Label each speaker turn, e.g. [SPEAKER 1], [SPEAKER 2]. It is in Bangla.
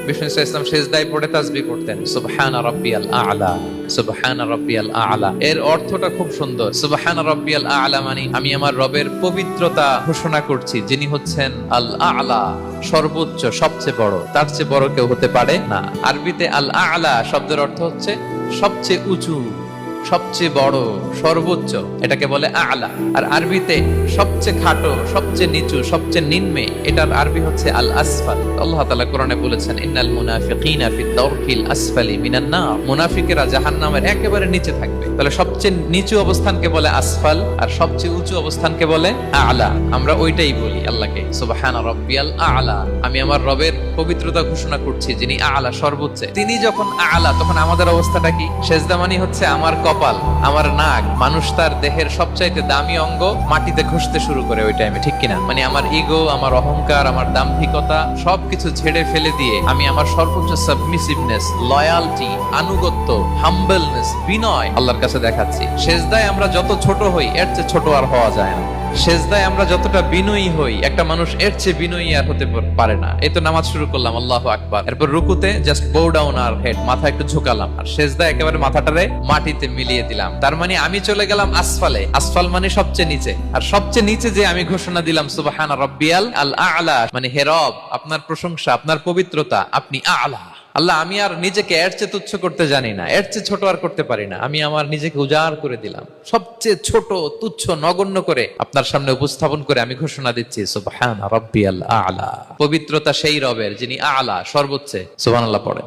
[SPEAKER 1] বিষ্ণু ইসলাম সেজদায় পড়ে তাসবিহ পড়তেন, সুবহানা রাব্বিয়াল আ'লা, সুবহানা রাব্বিয়াল আ'লা। এর অর্থটা খুব সুন্দর। সুবহানা রাব্বিয়াল আ'লা মানে আমি আমার রবের পবিত্রতা ঘোষণা করছি, যিনি হচ্ছেন আল আ'লা, সর্বোচ্চ, সবচেয়ে বড়। তার চেয়ে বড় কেউ হতে পারে না। আরবিতে আল আ'লা শব্দের অর্থ হচ্ছে সবচেয়ে উঁচু, সবচেয়ে বড়, সর্বোচ্চ, এটাকে বলে আ'লা। আর আরবিতে সবচেয়ে খাটো, সবচেয়ে নিচু, সবচেয়ে নিম্নে, এটার আরবি হচ্ছে আল আসফাল। আল্লাহ তাআলা কোরআনে বলেছেন, ইন্নাল মুনাফিকিনা ফিদ দারকিল আসফালি মিনান নার, মুনাফিকেরা জাহান্নামের একেবারে নিচে থাকবে। তাহলে সবচেয়ে নিচু অবস্থানকে বলে আসফাল, আর সবচেয়ে উঁচু অবস্থানকে বলে আ'লা। আমরা ওইটাই বলি আল্লাহকে, সুবহানা রাব্বিয়াল আ'লা, আমি আমার রবের পবিত্রতা ঘোষণা করছি, যিনি আ'লা, সর্বোচ্চ। তিনি যখন আ'লা, তখন আমাদের অবস্থাটা কি? সেজদা মানে হচ্ছে আমার কপাল, আমার নাক। মানুষ তার দেহের সবচাইতে দামি অঙ্গ মাটিতে ঘষতে শুরু করে ওই টাইমে, ঠিক কিনা? মানে আমার ইগো, আমার অহংকার, আমার দাম্ভিকতা সবকিছু ছেড়ে ফেলে দিয়ে আমি আমার সর্বোচ্চ সাবমিসিভনেস, লয়ালটি, আনুগত্য, হাম্বলনেস, বিনয় আল্লাহর কাছে দেখাচ্ছি। সেজদায় আমরা যত ছোট হই, এর চেয়ে ছোট আর হওয়া যায় না। সেজদায় আমরা যতটা বিনয়ী হই, একটা মানুষ এর চেয়ে বিনয়ী আর হতে পারে না। এই তো নামাজ শুরু করলাম, আল্লাহু আকবার, এরপর রুকুতে জাস্ট বো ডাউন আর হেড, মাথা একটু ঝুঁকালাম, আর সেজদায় একেবারে মাথাটারে মাটিতে মিলিয়ে দিলাম। তার মানে আমি চলে গেলাম আসফালে। আসফাল মানে সবচেয়ে নিচে, আর সবচেয়ে নিচে যে আমি ঘোষণা দিলাম সুবহানা রাব্বিয়াল আল আ'লা, মানে হে রব, আপনার প্রশংসা, আপনার পবিত্রতা, আপনি আ'লা। আল্লাহ, আমি আর নিজেকে এর চেয়ে তুচ্ছ করতে জানি না, এর চেয়ে ছোট আর করতে পারি না। আমি আমার নিজেকে উজাড় করে দিলাম, সবচেয়ে ছোট, তুচ্ছ, নগণ্য করে আপনার সামনে উপস্থাপন করে আমি ঘোষণা দিচ্ছি সুবহানা রাব্বিয়াল আ'লা। পবিত্রতা সেই রবের যিনি আ'লা, সর্বোচ্চ। সুবহানাল্লাহ পড়ে।